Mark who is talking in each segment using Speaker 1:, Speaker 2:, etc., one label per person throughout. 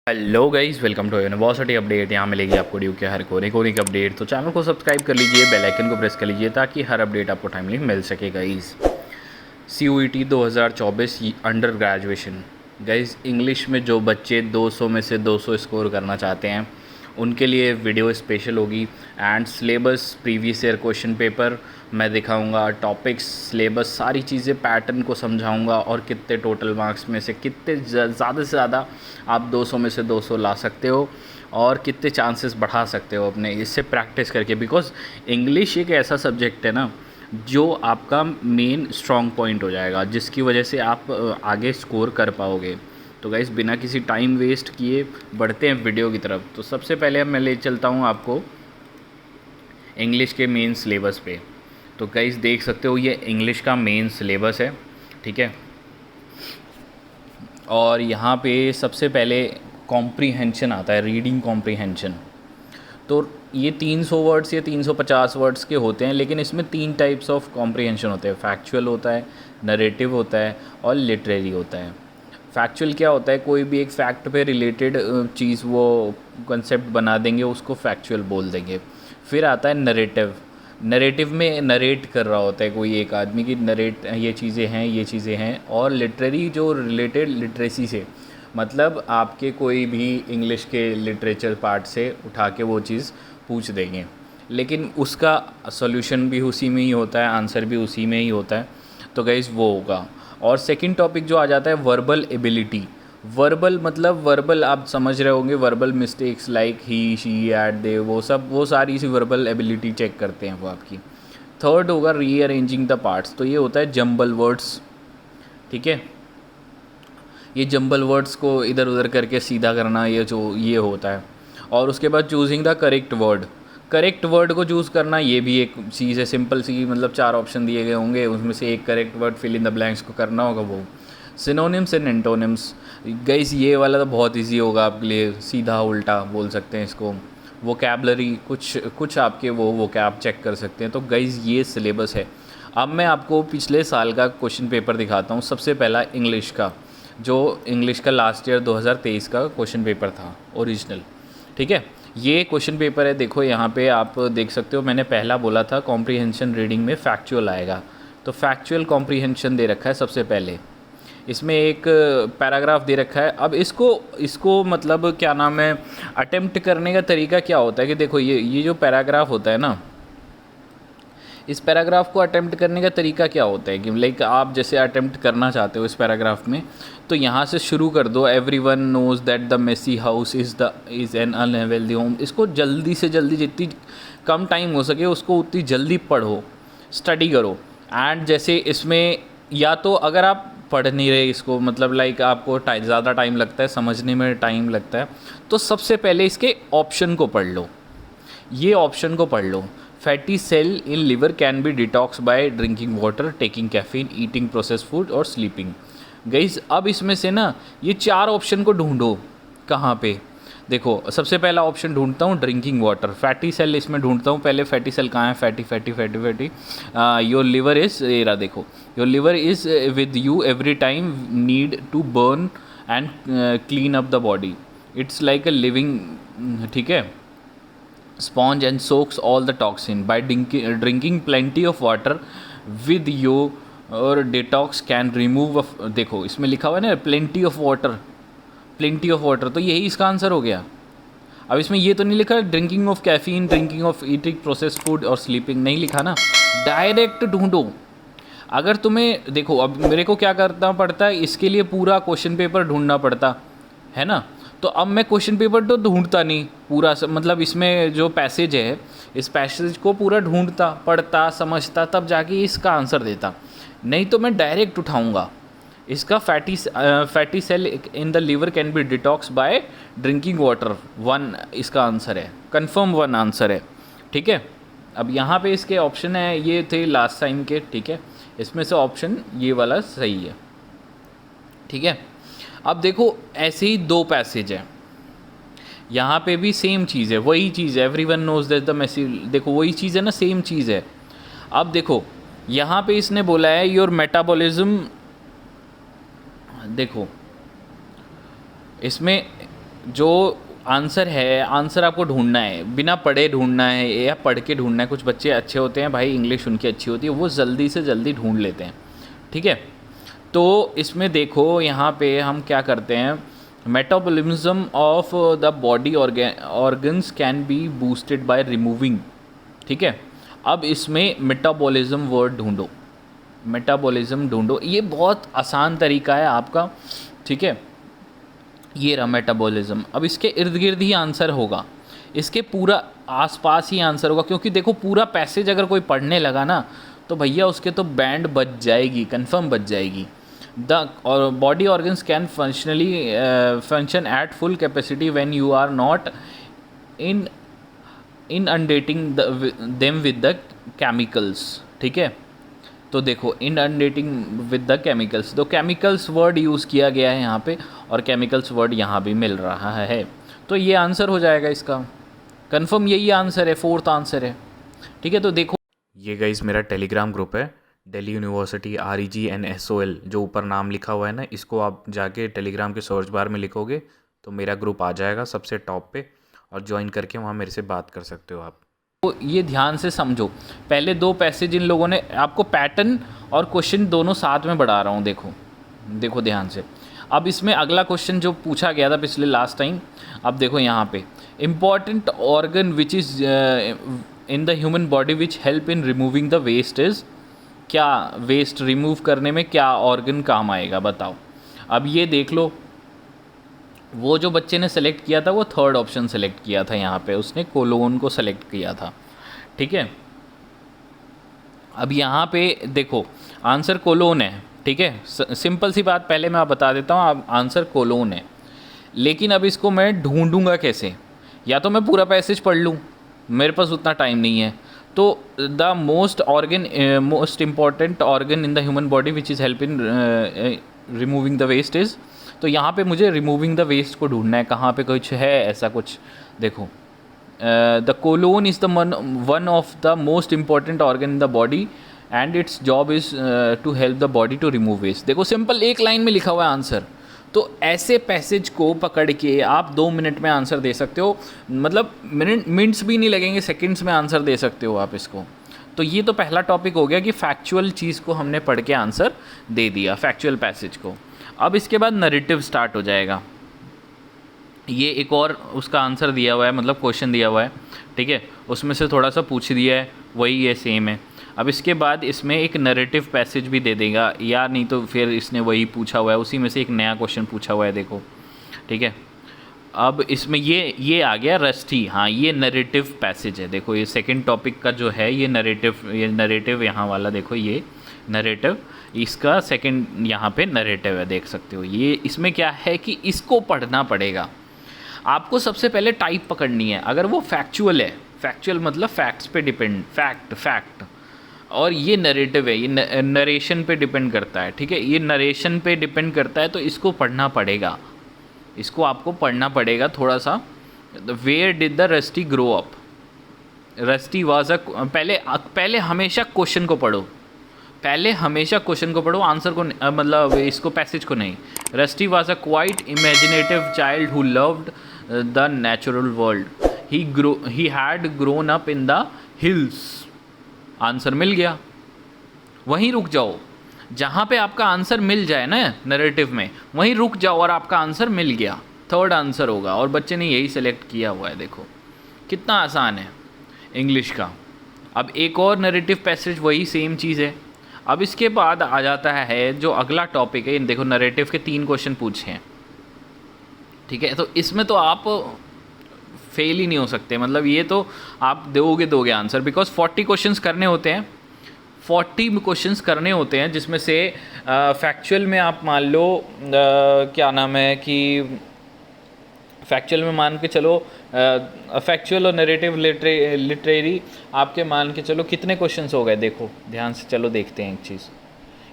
Speaker 1: Hello guys, welcome to university update. यहाँ मिलेगी आपको ड्यू के हर कोने कोने की अपडेट। तो चैनल को सब्सक्राइब कर लीजिए, बेल आइकन को प्रेस कर लीजिए ताकि हर अपडेट आपको टाइमली मिल सके guys. CUET 2024 under graduation. Guys, English में जो बच्चे 200 में से 200 स्कोर करना चाहते हैं उनके लिए वीडियो स्पेशल होगी। And syllabus, previous year question paper मैं दिखाऊंगा, टॉपिक्स, सिलेबस, सारी चीज़ें, पैटर्न को समझाऊंगा और कितने टोटल मार्क्स में से कितने ज़्यादा से ज़्यादा आप 200 में से 200 ला सकते हो और कितने चांसेस बढ़ा सकते हो अपने इससे प्रैक्टिस करके। बिकॉज इंग्लिश एक ऐसा सब्जेक्ट है ना जो आपका मेन स्ट्रॉन्ग पॉइंट हो जाएगा, जिसकी वजह से आप आगे स्कोर कर पाओगे। तो गाइस, बिना किसी टाइम वेस्ट किए बढ़ते हैं वीडियो की तरफ। तो सबसे पहले मैं ले चलता हूँ आपको इंग्लिश के मेन सिलेबस पे। तो गाइस देख सकते हो, ये इंग्लिश का मेन सिलेबस है, ठीक है। और यहाँ पे सबसे पहले कॉम्प्रीहेंशन आता है, रीडिंग कॉम्प्रीहेंशन। तो ये 300 वर्ड्स या 350 वर्ड्स के होते हैं, लेकिन इसमें 3 टाइप्स ऑफ कॉम्प्रीहेंशन होते हैं। फैक्चुअल होता है, नरेटिव होता है और लिटरेरी होता है। फैक्चुअल क्या होता है? कोई भी एक फैक्ट पे रिलेटेड चीज़ वो कंसेप्ट बना देंगे, उसको फैक्चुअल बोल देंगे। फिर आता है नरेटिव। नरेटिव में नरेट कर रहा होता है कोई एक आदमी की, नरेट ये चीज़ें हैं, ये चीज़ें हैं। और लिटरेरी जो रिलेटेड लिटरेसी से, मतलब आपके कोई भी इंग्लिश के लिटरेचर पार्ट से उठा के वो चीज़ पूछ देंगे, लेकिन उसका सॉल्यूशन भी उसी में ही होता है, आंसर भी उसी में ही होता है। तो गाइस वो होगा। और सेकंड टॉपिक जो आ जाता है वर्बल एबिलिटी। वर्बल मतलब वर्बल आप समझ रहे होंगे, verbal mistakes like he, she, it, they, वो सब, वो सारी सी वर्बल एबिलिटी चेक करते हैं वो आपकी। थर्ड होगा रीअरेंजिंग द पार्ट्स। तो ये होता है जंबल वर्ड्स, ठीक है। ये जंबल वर्ड्स को इधर उधर करके सीधा करना, ये होता है। और उसके बाद choosing the correct word. Correct word को चूज़ करना, ये भी एक चीज़ है, सिंपल सी। मतलब 4 ऑप्शन दिए गए होंगे, उसमें से एक correct word fill in the blanks को करना होगा वो। Synonyms and antonyms. गाइस ये वाला तो बहुत इजी होगा आपके लिए, सीधा उल्टा बोल सकते हैं इसको। वोकैबलरी, कुछ आपके वो कैब चेक कर सकते हैं। तो गाइस ये सिलेबस है। अब मैं आपको पिछले साल का क्वेश्चन पेपर दिखाता हूँ। सबसे पहला इंग्लिश का, जो इंग्लिश का लास्ट ईयर 2023 का क्वेश्चन पेपर था, ओरिजिनल, ठीक है। ये क्वेश्चन पेपर है, देखो यहाँ पे आप देख सकते हो। मैंने पहला बोला था कॉम्प्रीहेंशन रीडिंग में फैक्चुअल आएगा, तो फैक्चुअल कॉम्प्रीहेंशन दे रखा है सबसे पहले। इसमें एक पैराग्राफ दे रखा है। अब इसको मतलब क्या नाम है, अटेम्प्ट करने का तरीका क्या होता है कि देखो ये जो पैराग्राफ होता है ना, इस पैराग्राफ को अटेम्प्ट करने का तरीका क्या होता है कि लाइक आप जैसे अटेम्प्ट करना चाहते हो इस पैराग्राफ में, तो यहाँ से शुरू कर दो। Everyone knows that the messy house is an unhealthy home. इसको जल्दी से जल्दी, जितनी कम टाइम हो सके उसको उतनी जल्दी पढ़ो, स्टडी करो। एंड जैसे इसमें, या तो अगर आप पढ़ नहीं रहे इसको, मतलब लाइक आपको ज़्यादा टाइम लगता है, समझने में टाइम लगता है, तो सबसे पहले इसके ऑप्शन को पढ़ लो। ये ऑप्शन को पढ़ लो। Fatty cell in liver can be detox by drinking water, taking caffeine, eating processed food और स्लीपिंग। गाइस अब इसमें से ना ये 4 ऑप्शन को ढूंढो। कहाँ पे? देखो सबसे पहला ऑप्शन ढूंढता हूँ ड्रिंकिंग वाटर। फैटी सेल इसमें ढूंढता हूँ पहले। फैटी सेल कहाँ है? Fatty fatty fatty fatty your liver is, ये रहा देखो, your liver is with you every time need to burn and clean up the body. It's like a living, ठीक है, sponge and soaks all the toxin by drinking plenty of water with you और detox can remove देखो इसमें लिखा हुआ है ना plenty of water, plenty of water, तो यही इसका आंसर हो गया। अब इसमें ये तो नहीं लिखा drinking of caffeine, drinking of eating processed food और स्लीपिंग, नहीं लिखा ना। डायरेक्ट ढूंढो। अगर तुम्हें देखो, अब मेरे को क्या करना पड़ता है, इसके लिए पूरा क्वेश्चन पेपर ढूंढना पड़ता है ना। तो अब मैं क्वेश्चन पेपर तो ढूंढता नहीं पूरा, मतलब इसमें जो पैसेज है, इस पैसेज को पूरा ढूंढता, पढ़ता, समझता, तब जाके इसका आंसर देता। नहीं तो मैं डायरेक्ट उठाऊंगा इसका। Fatty cell in the liver can be detox by drinking water, 1 इसका आंसर है, कंफर्म 1 आंसर है, ठीक है। अब यहाँ पे इसके ऑप्शन है, ये थे लास्ट टाइम के, ठीक है। इसमें से ऑप्शन ये वाला सही है, ठीक है। अब देखो ऐसे ही 2 पैसेज है, यहाँ पे भी सेम चीज़ है, वही चीज़ है। Everyone knows that the messy, देखो वही चीज़ है ना, सेम चीज़ है। अब देखो यहाँ पे इसने बोला है योर मेटाबॉलिज्म, देखो इसमें जो आंसर है, आंसर आपको ढूंढना है, बिना पढ़े ढूंढना है या पढ़ के ढूंढना है। कुछ बच्चे अच्छे होते हैं भाई, इंग्लिश उनकी अच्छी होती है, वो जल्दी से जल्दी ढूंढ लेते हैं, ठीक है। तो इसमें देखो यहाँ पे हम क्या करते हैं, metabolism of the body organs can be boosted by removing, ठीक है। अब इसमें मेटाबॉलिज्म वर्ड ढूंढो, मेटाबॉलिज्म ढूंढो, ये बहुत आसान तरीका है आपका, ठीक है। ये रहा मेटाबॉलिज्म। अब इसके इर्द गिर्द ही आंसर होगा, इसके पूरा आसपास ही आंसर होगा, क्योंकि देखो पूरा पैसेज अगर कोई पढ़ने लगा ना तो भैया उसके तो बैंड बज जाएगी, कंफर्म बज जाएगी। The body organs can function at full capacity when you are not in inundating them with the chemicals, ठीक है। तो देखो इनअंडेटिंग विद द केमिकल्स, तो केमिकल्स वर्ड यूज़ किया गया है यहाँ पे, और केमिकल्स वर्ड यहाँ भी मिल रहा है, तो ये आंसर हो जाएगा इसका, कंफर्म यही आंसर है, फोर्थ आंसर है, ठीक है। तो देखो
Speaker 2: ये गाइस मेरा टेलीग्राम ग्रुप है, दिल्ली यूनिवर्सिटी REGNSOL, जो ऊपर नाम लिखा हुआ है ना, इसको आप जाके टेलीग्राम के सर्च बार में लिखोगे तो मेरा ग्रुप आ जाएगा सबसे टॉप पे, और ज्वाइन करके वहाँ मेरे से बात कर सकते हो आप।
Speaker 1: तो ये ध्यान से समझो, पहले दो पैसेज इन लोगों ने आपको पैटर्न और क्वेश्चन दोनों साथ में बढ़ा रहा हूँ, देखो देखो ध्यान से। अब इसमें अगला क्वेश्चन जो पूछा गया था पिछले लास्ट टाइम, अब देखो यहाँ पे important organ which is in the human body which help in removing the waste is, क्या वेस्ट रिमूव करने में क्या ऑर्गन काम आएगा बताओ। अब ये देख लो, वो जो बच्चे ने सेलेक्ट किया था वो थर्ड ऑप्शन सेलेक्ट किया था, यहाँ पे उसने कोलोन को सेलेक्ट किया था, ठीक है। अब यहाँ पे देखो आंसर कोलोन है, ठीक है, सिंपल सी बात पहले मैं बता देता हूँ, अब आंसर कोलोन है। लेकिन अब इसको मैं ढूंढूंगा कैसे, या तो मैं पूरा पैसेज पढ़ लूँ, मेरे पास उतना टाइम नहीं है, तो the most important organ in the human body which is help in removing the waste is, तो यहाँ पे मुझे रिमूविंग द वेस्ट को ढूंढना है, कहाँ पे कुछ है ऐसा कुछ। देखो the colon is the one of the most important organ in the body and its job is to help the body to remove waste. देखो सिंपल एक लाइन में लिखा हुआ है आंसर, तो ऐसे पैसेज को पकड़ के आप 2 मिनट में आंसर दे सकते हो, मतलब मिनट्स भी नहीं लगेंगे, सेकंड्स में आंसर दे सकते हो आप इसको। तो ये तो पहला टॉपिक हो गया कि फैक्चुअल चीज़ को हमने पढ़ के आंसर दे दिया, फैक्चुअल पैसेज को। अब इसके बाद नरेटिव स्टार्ट हो जाएगा, ये एक और उसका आंसर दिया हुआ है, मतलब क्वेश्चन दिया हुआ है, ठीक है, उसमें से थोड़ा सा पूछ दिया है, वही ये सेम है। अब इसके बाद इसमें एक नरेटिव पैसेज भी दे देगा, या नहीं तो फिर इसने वही पूछा हुआ है, उसी में से एक नया क्वेश्चन पूछा हुआ है, देखो, ठीक है। अब इसमें ये आ गया रस्टी, हाँ ये नरेटिव पैसेज है, देखो ये सेकंड टॉपिक का जो है ये नरेटिव यहाँ वाला, देखो ये नरेटिव, इसका सेकंड यहाँ पे नरेटिव है, देख सकते हो। ये इसमें क्या है कि इसको पढ़ना पड़ेगा आपको, सबसे पहले टाइप पकड़नी है। अगर वो फैक्चुअल है, फैक्चुअल मतलब फैक्ट्स पे डिपेंड, फैक्ट, और ये नरेटिव है, ये नरेशन पे डिपेंड करता है, ठीक है, ये नरेशन पे डिपेंड करता है, तो इसको पढ़ना पड़ेगा, इसको आपको पढ़ना पड़ेगा थोड़ा सा। Where did the Rusty grow up, Rusty was a, पहले हमेशा क्वेश्चन को पढ़ो, पहले हमेशा क्वेश्चन को पढ़ो, आंसर को मतलब इसको पैसेज को नहीं। Rusty was a quite imaginative child who loved the natural world, he had grown up in the hills. Answer मिल गया, वहीं रुक जाओ, जहाँ पे आपका आंसर मिल जाए ना नरेटिव में, वहीं रुक जाओ और आपका आंसर मिल गया, थर्ड आंसर होगा। और बच्चे ने यही सेलेक्ट किया हुआ है, देखो कितना आसान है इंग्लिश का। अब एक और नरेटिव पैसेज, वही सेम चीज़ है। अब इसके बाद आ जाता है जो अगला टॉपिक है, देखो नरेटिव के 3 क्वेश्चन पूछे हैं, ठीक है, तो इसमें तो आप फेल ही नहीं हो सकते, मतलब ये तो आप दोगे आंसर, बिकॉज 40 क्वेश्चंस करने होते हैं, 40 क्वेश्चंस करने होते हैं, जिसमें से फैक्चुअल में आप मान लो क्या नाम है कि फैक्चुअल में मान के चलो, फैक्चुअल और नरेटिव लिटरेरी आपके मान के चलो कितने क्वेश्चंस हो गए, देखो ध्यान से चलो देखते हैं एक चीज़।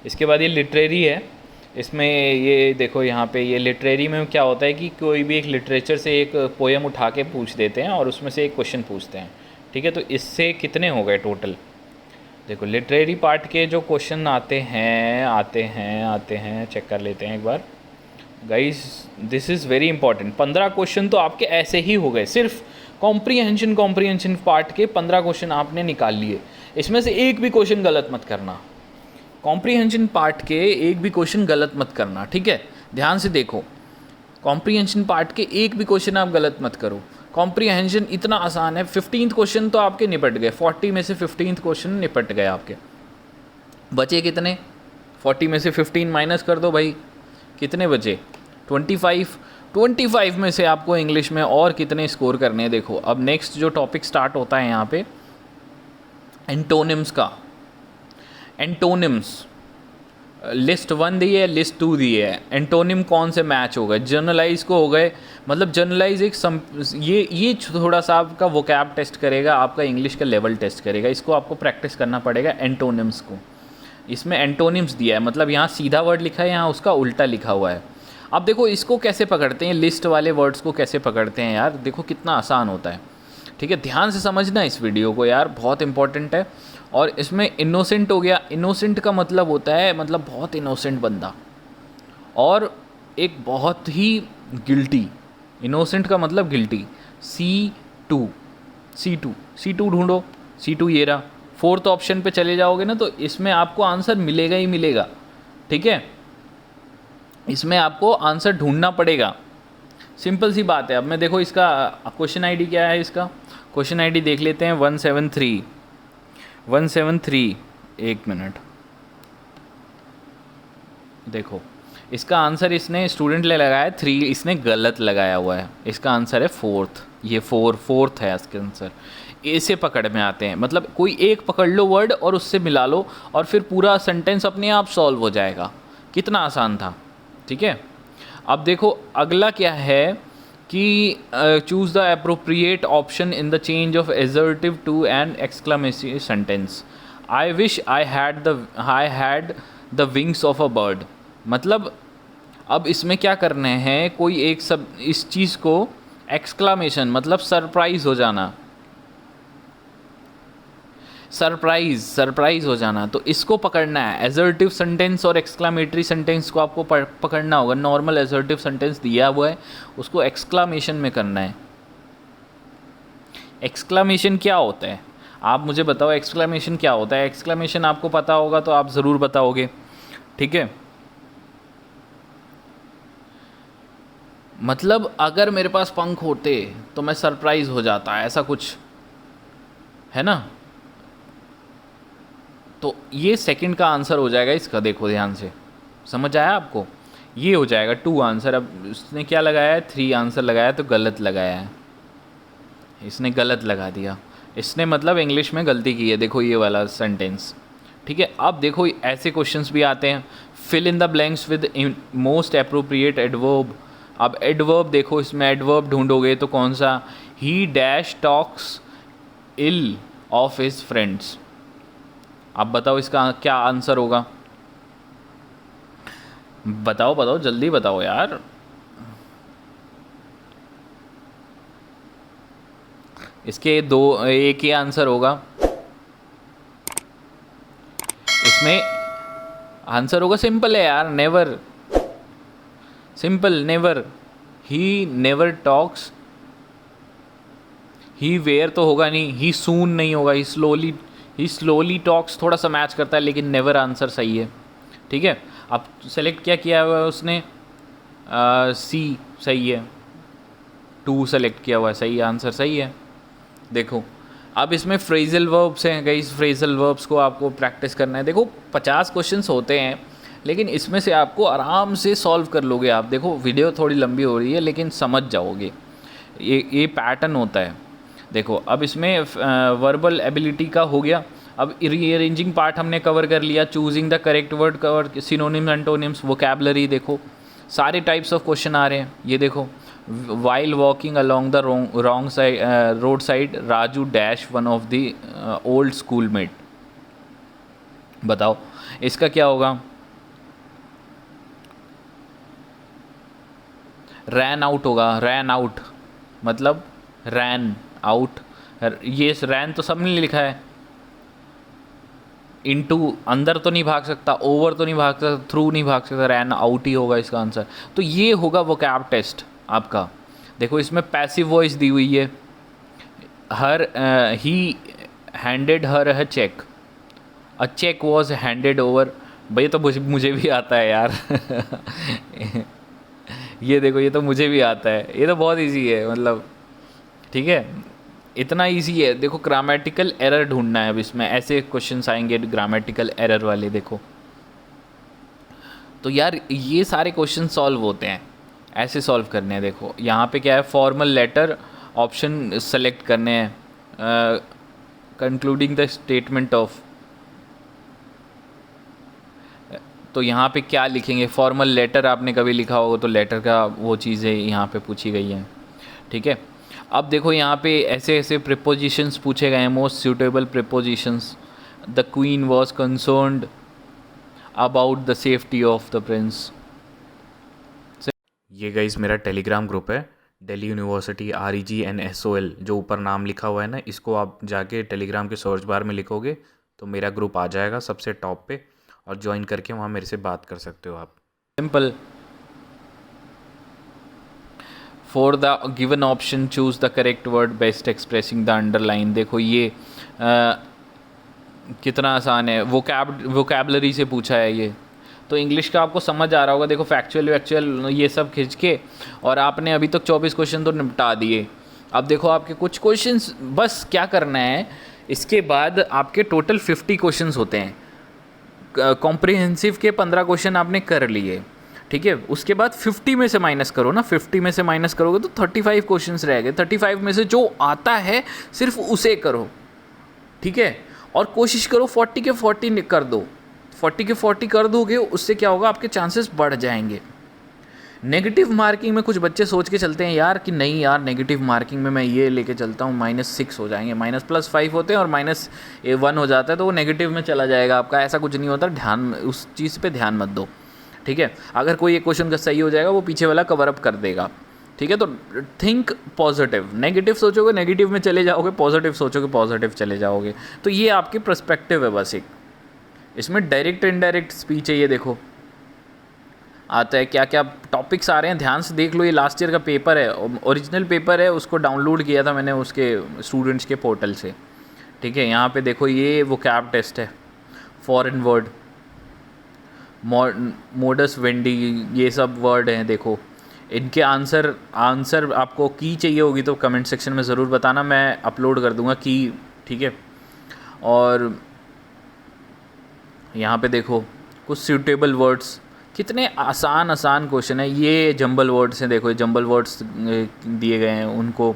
Speaker 1: इसके बाद ये लिटरेरी है, इसमें ये देखो यहाँ पे ये लिटरेरी में क्या होता है कि कोई भी एक लिटरेचर से एक पोएम उठा के पूछ देते हैं और उसमें से एक क्वेश्चन पूछते हैं, ठीक है। तो इससे कितने हो गए टोटल, देखो लिटरेरी पार्ट के जो क्वेश्चन आते हैं चेक कर लेते हैं एक बार। Guys this is very important. 15 question तो आपके ऐसे ही हो गए, सिर्फ कॉम्प्रीहेंशन पार्ट के 15 क्वेश्चन आपने निकाल लिए। इसमें से एक भी क्वेश्चन गलत मत करना, कॉम्प्रीहेंशन पार्ट के एक भी क्वेश्चन गलत मत करना, ठीक है। ध्यान से देखो, कॉम्प्रीहेंशन पार्ट के एक भी क्वेश्चन आप गलत मत करो। कॉम्प्रीहेंशन इतना आसान है, 15 क्वेश्चन तो आपके निपट गए, 40 में से 15 क्वेश्चन निपट गए आपके। बचे कितने? 40 में से 15 माइनस कर दो भाई, कितने बचे? 25। 25 में से आपको इंग्लिश में और कितने स्कोर करने हैं देखो। अब नेक्स्ट जो टॉपिक स्टार्ट होता है यहाँ पे एंटोनिम्स का। एंटोनिम्स लिस्ट 1 दी है, लिस्ट 2 दी है। एंटोनिम कौन से मैच हो गए? जनरलाइज को हो गए, मतलब जनरलाइज एक ये थोड़ा सा आपका वोकैब टेस्ट करेगा, आपका इंग्लिश का लेवल टेस्ट करेगा। इसको आपको प्रैक्टिस करना पड़ेगा एंटोनिम्स को। इसमें एंटोनिम्स दिया है, मतलब यहाँ सीधा वर्ड लिखा है, यहाँ उसका उल्टा लिखा हुआ है। अब देखो इसको कैसे पकड़ते हैं, लिस्ट वाले वर्ड्स को कैसे पकड़ते हैं यार, देखो कितना आसान होता है, ठीक है। ध्यान से समझना इस वीडियो को यार, बहुत इंपॉर्टेंट है। और इसमें इनोसेंट हो गया, इनोसेंट का मतलब होता है मतलब बहुत इनोसेंट बंदा, और एक बहुत ही गिल्टी। इनोसेंट का मतलब गिल्टी। C2 ढूंढो, C2 ये रहा। 4th ऑप्शन पे चले जाओगे ना तो इसमें आपको आंसर मिलेगा ही मिलेगा, ठीक है। इसमें आपको आंसर ढूंढना पड़ेगा, सिंपल सी बात है। अब मैं देखो इसका क्वेश्चन आईडी क्या है, इसका क्वेश्चन आईडी देख लेते हैं 173। एक मिनट, देखो इसका आंसर इसने स्टूडेंट ले लगाया है 3, इसने गलत लगाया हुआ है। इसका आंसर है 4th, ये 4th है इसका आंसर। ऐसे पकड़ में आते हैं, मतलब कोई एक पकड़ लो वर्ड और उससे मिला लो और फिर पूरा सेंटेंस अपने आप सॉल्व हो जाएगा। कितना आसान था, ठीक है। अब देखो अगला क्या है कि choose the appropriate option in the change of assertive to an exclamatory sentence. I wish I had the wings of a bird. मतलब अब इसमें क्या करने हैं, कोई एक सब इस चीज़ को एक्सक्लामेशन मतलब सरप्राइज हो जाना, सरप्राइज हो जाना, तो इसको पकड़ना है। एजर्टिव सेंटेंस और एक्सक्लामेटरी सेंटेंस को आपको पकड़ना होगा। नॉर्मल एजर्टिव सेंटेंस दिया हुआ है, उसको एक्सक्लामेशन में करना है। एक्सक्लामेशन क्या होता है आप मुझे बताओ, एक्सक्लामेशन क्या होता है? एक्सक्लामेशन आपको पता होगा तो आप ज़रूर बताओगे, ठीक है। मतलब अगर मेरे पास पंख होते तो मैं सरप्राइज हो जाता, ऐसा कुछ है ना। तो ये सेकंड का आंसर हो जाएगा इसका, देखो ध्यान से, समझ आया आपको? ये हो जाएगा 2 आंसर। अब उसने क्या लगाया है, 3 आंसर लगाया तो गलत लगाया है, इसने गलत लगा दिया। इसने मतलब इंग्लिश में गलती की है, देखो ये वाला सेंटेंस, ठीक है। अब देखो ऐसे क्वेश्चंस भी आते हैं, fill in the blanks with most appropriate adverb. अब एडवर्ब देखो, इसमें एडवर्ब ढूंढोगे तो कौन सा? He dash talks ill of his friends. अब बताओ इसका क्या आंसर होगा, बताओ जल्दी बताओ यार। इसके एक ही आंसर होगा, इसमें आंसर होगा, सिंपल है यार, never. Simple, never. He never talks, he where तो होगा नहीं, ही सून नहीं होगा, ही स्लोली टॉक्स थोड़ा सा मैच करता है, लेकिन नेवर आंसर सही है, ठीक है। अब सेलेक्ट क्या किया हुआ है उसने? सी सही है, 2 सेलेक्ट किया हुआ है, सही आंसर सही है। देखो अब इसमें फ्रेजल वर्ब्स हैं, गाइस फ्रेजल वर्ब्स को आपको प्रैक्टिस करना है। देखो 50 क्वेश्चंस होते हैं, लेकिन इसमें से आपको आराम से सॉल्व कर लोगे आप। देखो वीडियो थोड़ी लंबी हो रही है लेकिन समझ जाओगे, ये पैटर्न होता है। देखो अब इसमें वर्बल एबिलिटी का हो गया। अब रीअरेंजिंग पार्ट हमने कवर कर लिया, choosing the correct word cover, synonyms antonyms, vocabulary. देखो सारे टाइप्स ऑफ क्वेश्चन आ रहे हैं, ये देखो। While walking along the wrong side road side, Raju dash one of the old school mate. बताओ इसका क्या होगा? रैन आउट होगा, रैन आउट मतलब रैन आउट। ये रैन तो सबने लिखा है, इनटू अंदर तो नहीं भाग सकता, ओवर तो नहीं भाग सकता, थ्रू नहीं भाग सकता, रैन आउट ही होगा इसका आंसर। तो ये होगा वोकैब टेस्ट आपका। देखो इसमें पैसिव वॉइस दी हुई है, हर he handed her a cheque, a cheque was handed over. भाई तो मुझे भी आता है यार ये देखो, ये तो मुझे भी आता है, ये तो बहुत इजी है मतलब, ठीक है, इतना इजी है। देखो ग्रामेटिकल एरर ढूंढना है अब इसमें, ऐसे क्वेश्चंस आएंगे ग्रामेटिकल एरर वाले। देखो तो यार ये सारे क्वेश्चन सॉल्व होते हैं, ऐसे सॉल्व करने हैं। देखो यहाँ पे क्या है, फॉर्मल लेटर ऑप्शन सेलेक्ट करने हैं, कंक्लूडिंग द स्टेटमेंट ऑफ। तो यहाँ पे क्या लिखेंगे, फॉर्मल लेटर आपने कभी लिखा होगा तो लेटर का वो चीज़ें यहाँ पे पूछी गई हैं, ठीक है। अब देखो यहाँ पे ऐसे ऐसे प्रिपोजिशंस पूछे गए हैं, most suitable prepositions. The queen was concerned about the safety of the Prince.
Speaker 2: ये गाइस मेरा टेलीग्राम ग्रुप है, दिल्ली यूनिवर्सिटी REGNSOL, जो ऊपर नाम लिखा हुआ है ना, इसको आप जाके टेलीग्राम के सर्च बार में लिखोगे तो मेरा ग्रुप आ जाएगा सबसे टॉप पे, और ज्वाइन करके वहाँ मेरे से बात कर सकते हो आप।
Speaker 1: Simple. For the given option choose the correct word best expressing the underline. देखो ये कितना आसान है, वोकैबलरी से पूछा है ये, तो इंग्लिश का आपको समझ आ रहा होगा। देखो फैक्चुअल वैक्चुअल ये सब खींच के, और आपने अभी तक 24 क्वेश्चन तो निपटा दिए। अब देखो आपके कुछ क्वेश्चंस बस क्या करना है, इसके बाद आपके टोटल 50 क्वेश्चंस होते हैं। कॉम्प्रिहेंसिव के 15 क्वेश्चन आपने कर लिए, ठीक है। उसके बाद 50 में से माइनस करो ना, 50 में से माइनस करोगे तो 35 क्वेश्चंस रह गए। 35 में से जो आता है सिर्फ उसे करो, ठीक है। और कोशिश करो 40 के 40 कर दो, 40 के 40 कर दोगे, उससे क्या होगा, आपके चांसेस बढ़ जाएंगे। नेगेटिव मार्किंग में कुछ बच्चे सोच के चलते हैं यार कि नहीं यार, नेगेटिव मार्किंग में मैं ये लेके चलता हूँ, -6 हो जाएंगे, -+5 होते हैं और -1 हो जाता है तो वो नेगेटिव में चला जाएगा आपका। ऐसा कुछ नहीं होता, ध्यान उस चीज़ पे ध्यान मत दो, ठीक है। अगर कोई एक क्वेश्चन का सही हो जाएगा वो पीछे वाला कवर अप कर देगा, ठीक है। तो थिंक पॉजिटिव, नेगेटिव सोचोगे नेगेटिव में चले जाओगे, पॉजिटिव सोचोगे पॉजिटिव चले जाओगे। तो ये आपकी पर्सपेक्टिव है बस एक, इसमें डायरेक्ट इनडायरेक्ट स्पीच है। ये देखो आता है क्या क्या टॉपिक्स आ रहे हैं, ध्यान से देख लो। ये लास्ट ईयर का पेपर है, ओरिजिनल पेपर है, उसको डाउनलोड किया था मैंने उसके स्टूडेंट्स के पोर्टल से, ठीक है। यहाँ पे देखो ये वोकैब टेस्ट है, फॉरेन वर्ड, मोडस वेंडी, ये सब वर्ड हैं। देखो इनके आंसर आपको की चाहिए होगी तो कमेंट सेक्शन में ज़रूर बताना, मैं अपलोड कर दूंगा की, ठीक है। और यहाँ पे देखो कुछ सूटेबल वर्ड्स, कितने आसान क्वेश्चन है। ये जंबल वर्ड्स हैं, देखो ये जंबल वर्ड्स दिए गए हैं, उनको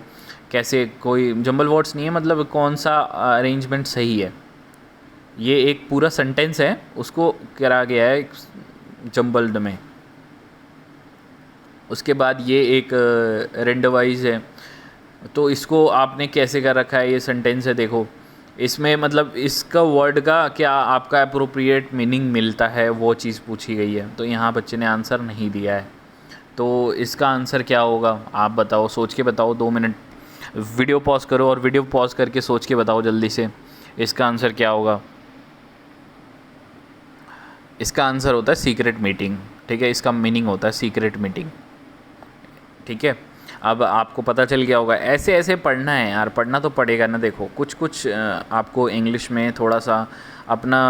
Speaker 1: कैसे, कोई जंबल वर्ड्स नहीं है, मतलब कौन सा अरेंजमेंट सही है। ये एक पूरा सेंटेंस है, उसको करा गया है जंबल्ड में। उसके बाद ये एक रेंडवाइज है, तो इसको आपने कैसे कर रखा है, ये सेंटेंस है। देखो इसमें मतलब इसका वर्ड का क्या आपका अप्रोप्रिएट मीनिंग मिलता है, वो चीज़ पूछी गई है। तो यहाँ बच्चे ने आंसर नहीं दिया है, तो इसका आंसर क्या होगा आप बताओ, सोच के बताओ। 2 मिनट वीडियो पॉज करो और वीडियो पॉज करके सोच के बताओ जल्दी से, इसका आंसर क्या होगा। इसका आंसर होता है सीक्रेट मीटिंग, ठीक है। इसका मीनिंग होता है सीक्रेट मीटिंग, ठीक है। अब आपको पता चल गया होगा। ऐसे ऐसे पढ़ना है यार, पढ़ना तो पड़ेगा ना। देखो कुछ आपको इंग्लिश में थोड़ा सा अपना,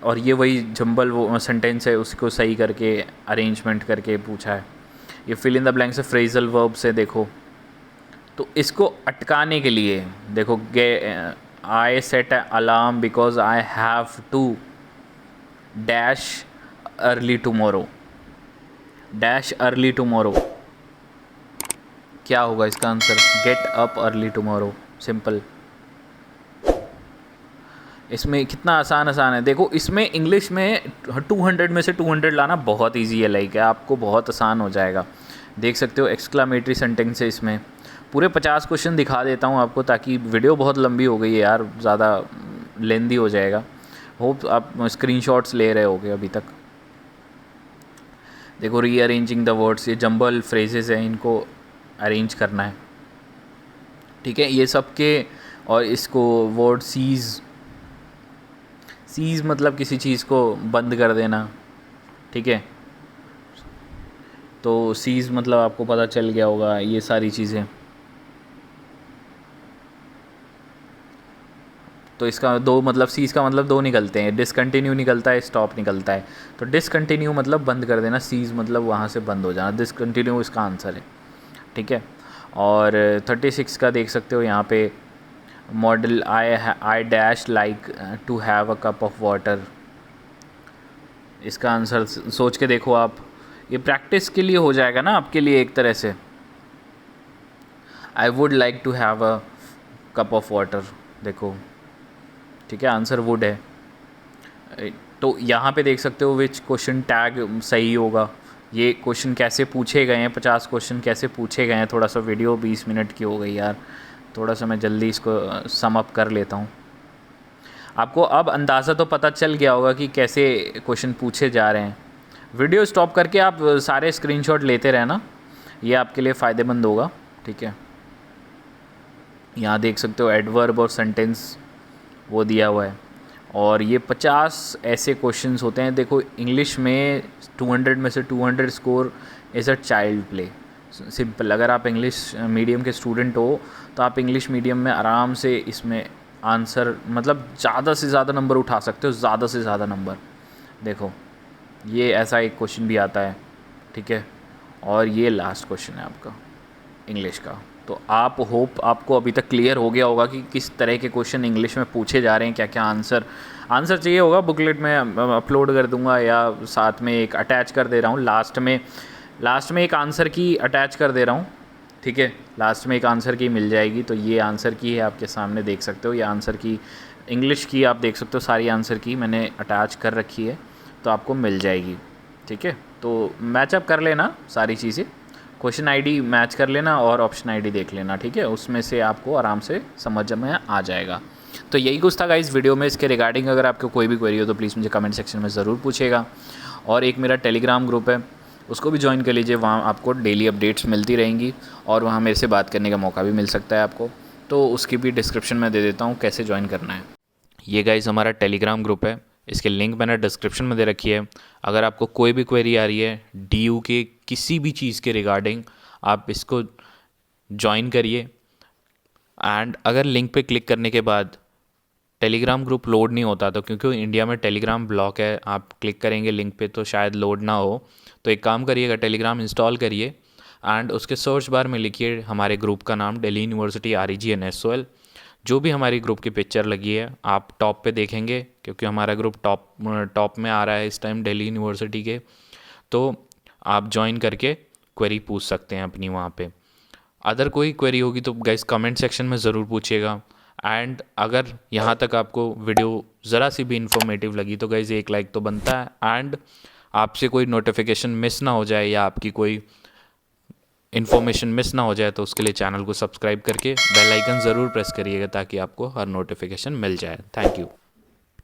Speaker 1: और ये वही जंबल वो सेंटेंस है, उसको सही करके अरेंजमेंट करके पूछा है। ये फिल इन द ब्लैंक से फ्रेजल वर्ब से, देखो तो इसको अटकाने के लिए देखो, I set alarm because I have to dash early tomorrow, dash early tomorrow, क्या होगा इसका answer, get up early tomorrow, simple. इसमें कितना आसान है। देखो इसमें इंग्लिश में 200 में से 200 लाना बहुत इजी है, लाइक आपको बहुत आसान हो जाएगा। देख सकते हो एक्सक्लामेटरी सेंटेंस है इसमें। पूरे 50 क्वेश्चन दिखा देता हूँ आपको, ताकि वीडियो बहुत लंबी हो गई है यार, ज़्यादा लेंदी हो जाएगा। होप आप स्क्रीनशॉट्स ले रहे होगे अभी तक। देखो रीअरेंजिंग द वर्ड्स, ये जंबल फ्रेजेस हैं, इनको अरेंज करना है, ठीक है। ये सब के, और इसको वर्ड सीज़ मतलब किसी चीज़ को बंद कर देना, ठीक है। तो सीज़ मतलब आपको पता चल गया होगा ये सारी चीज़ें। तो इसका दो मतलब सीज़ का मतलब दो निकलते हैं, डिसकंटिन्यू निकलता है, स्टॉप निकलता है। तो डिसकंटिन्यू मतलब बंद कर देना, सीज़ मतलब वहाँ से बंद हो जाना, डिसकंटिन्यू इसका आंसर है, ठीक है। और 36 का देख सकते हो यहाँ पे, modal I dash like to have a cup of water. इसका आंसर सोच के देखो आप, ये प्रैक्टिस के लिए हो जाएगा ना आपके लिए एक तरह से। I would like to have a cup of water, देखो, ठीक है, आंसर वुड है। तो यहाँ पे देख सकते हो विच क्वेश्चन टैग सही होगा। ये क्वेश्चन कैसे पूछे गए हैं, 50 क्वेश्चन कैसे पूछे गए हैं। थोड़ा सा वीडियो 20 मिनट की हो गई यार, थोड़ा सा मैं जल्दी इसको सम अप कर लेता हूँ। आपको अब अंदाज़ा तो पता चल गया होगा कि कैसे क्वेश्चन पूछे जा रहे हैं। वीडियो स्टॉप करके आप सारे स्क्रीनशॉट लेते रहना, ये आपके लिए फ़ायदेमंद होगा, ठीक है। यहाँ देख सकते हो एडवर्ब और सेंटेंस वो दिया हुआ है। और ये 50 ऐसे क्वेश्चंस होते हैं। देखो इंग्लिश में 200 में से 200 score as a child play, simple. अगर आप इंग्लिश मीडियम के स्टूडेंट हो तो आप इंग्लिश मीडियम में आराम से इसमें आंसर मतलब ज़्यादा से ज़्यादा नंबर उठा सकते हो, ज़्यादा से ज़्यादा नंबर। देखो ये ऐसा एक क्वेश्चन भी आता है, ठीक है। और ये लास्ट क्वेश्चन है आपका इंग्लिश का। तो आप होप आपको अभी तक क्लियर हो गया होगा कि किस तरह के क्वेश्चन इंग्लिश में पूछे जा रहे हैं, क्या क्या आंसर चाहिए होगा। बुकलेट में अपलोड कर दूंगा या साथ में एक अटैच कर दे रहा हूँ, लास्ट में एक आंसर की अटैच कर दे रहा हूँ, ठीक है। लास्ट में एक आंसर की मिल जाएगी। तो ये आंसर की है, आपके सामने देख सकते हो। ये आंसर की इंग्लिश की आप देख सकते हो, सारी आंसर की मैंने अटैच कर रखी है, तो आपको मिल जाएगी, ठीक है। तो मैचअप कर लेना सारी चीज़ें, क्वेश्चन आईडी मैच कर लेना और ऑप्शन आईडी देख लेना, ठीक है। उसमें से आपको आराम से समझ में आ जाएगा। तो यही कुछ था गाइस वीडियो में इसके रिगार्डिंग। अगर आपको कोई भी क्वेरी हो तो प्लीज़ मुझे कमेंट सेक्शन में ज़रूर पूछेगा। और एक मेरा टेलीग्राम ग्रुप है, उसको भी ज्वाइन कर लीजिए, वहाँ आपको डेली अपडेट्स मिलती रहेंगी और वहाँ मेरे से बात करने का मौका भी मिल सकता है आपको। तो उसकी भी डिस्क्रिप्शन में दे देता हूँ कैसे ज्वाइन करना है। ये गाइस हमारा टेलीग्राम ग्रुप है, इसके लिंक मैंने डिस्क्रिप्शन में दे रखी है। अगर आपको कोई भी क्वेरी आ रही है डीयू के किसी भी चीज़ के रिगार्डिंग, आप इसको ज्वाइन करिए। एंड अगर लिंक पे क्लिक करने के बाद टेलीग्राम ग्रुप लोड नहीं होता, तो क्योंकि इंडिया में टेलीग्राम ब्लॉक है, आप क्लिक करेंगे लिंक पे तो शायद लोड ना हो। तो एक काम करिएगा, टेलीग्राम इंस्टॉल करिए एंड उसके सर्च बार में लिखिए हमारे ग्रुप का नाम, दिल्ली यूनिवर्सिटी REGNSOL। जो भी हमारी ग्रुप की पिक्चर लगी है आप टॉप पे देखेंगे, क्योंकि हमारा ग्रुप टॉप में आ रहा है इस टाइम दिल्ली यूनिवर्सिटी के। तो आप ज्वाइन करके क्वेरी पूछ सकते हैं अपनी वहाँ पे। अदर कोई क्वेरी होगी तो गाइस कमेंट सेक्शन में ज़रूर पूछिएगा। एंड अगर यहाँ तक आपको वीडियो ज़रा सी भी इन्फॉर्मेटिव लगी तो गाइस एक लाइक तो बनता है। एंड आपसे कोई नोटिफिकेशन मिस ना हो जाए या आपकी कोई इन्फॉर्मेशन मिस ना हो जाए, तो उसके लिए चैनल को सब्सक्राइब करके बेल आइकन ज़रूर प्रेस करिएगा ताकि आपको हर नोटिफिकेशन मिल जाए। Thank you.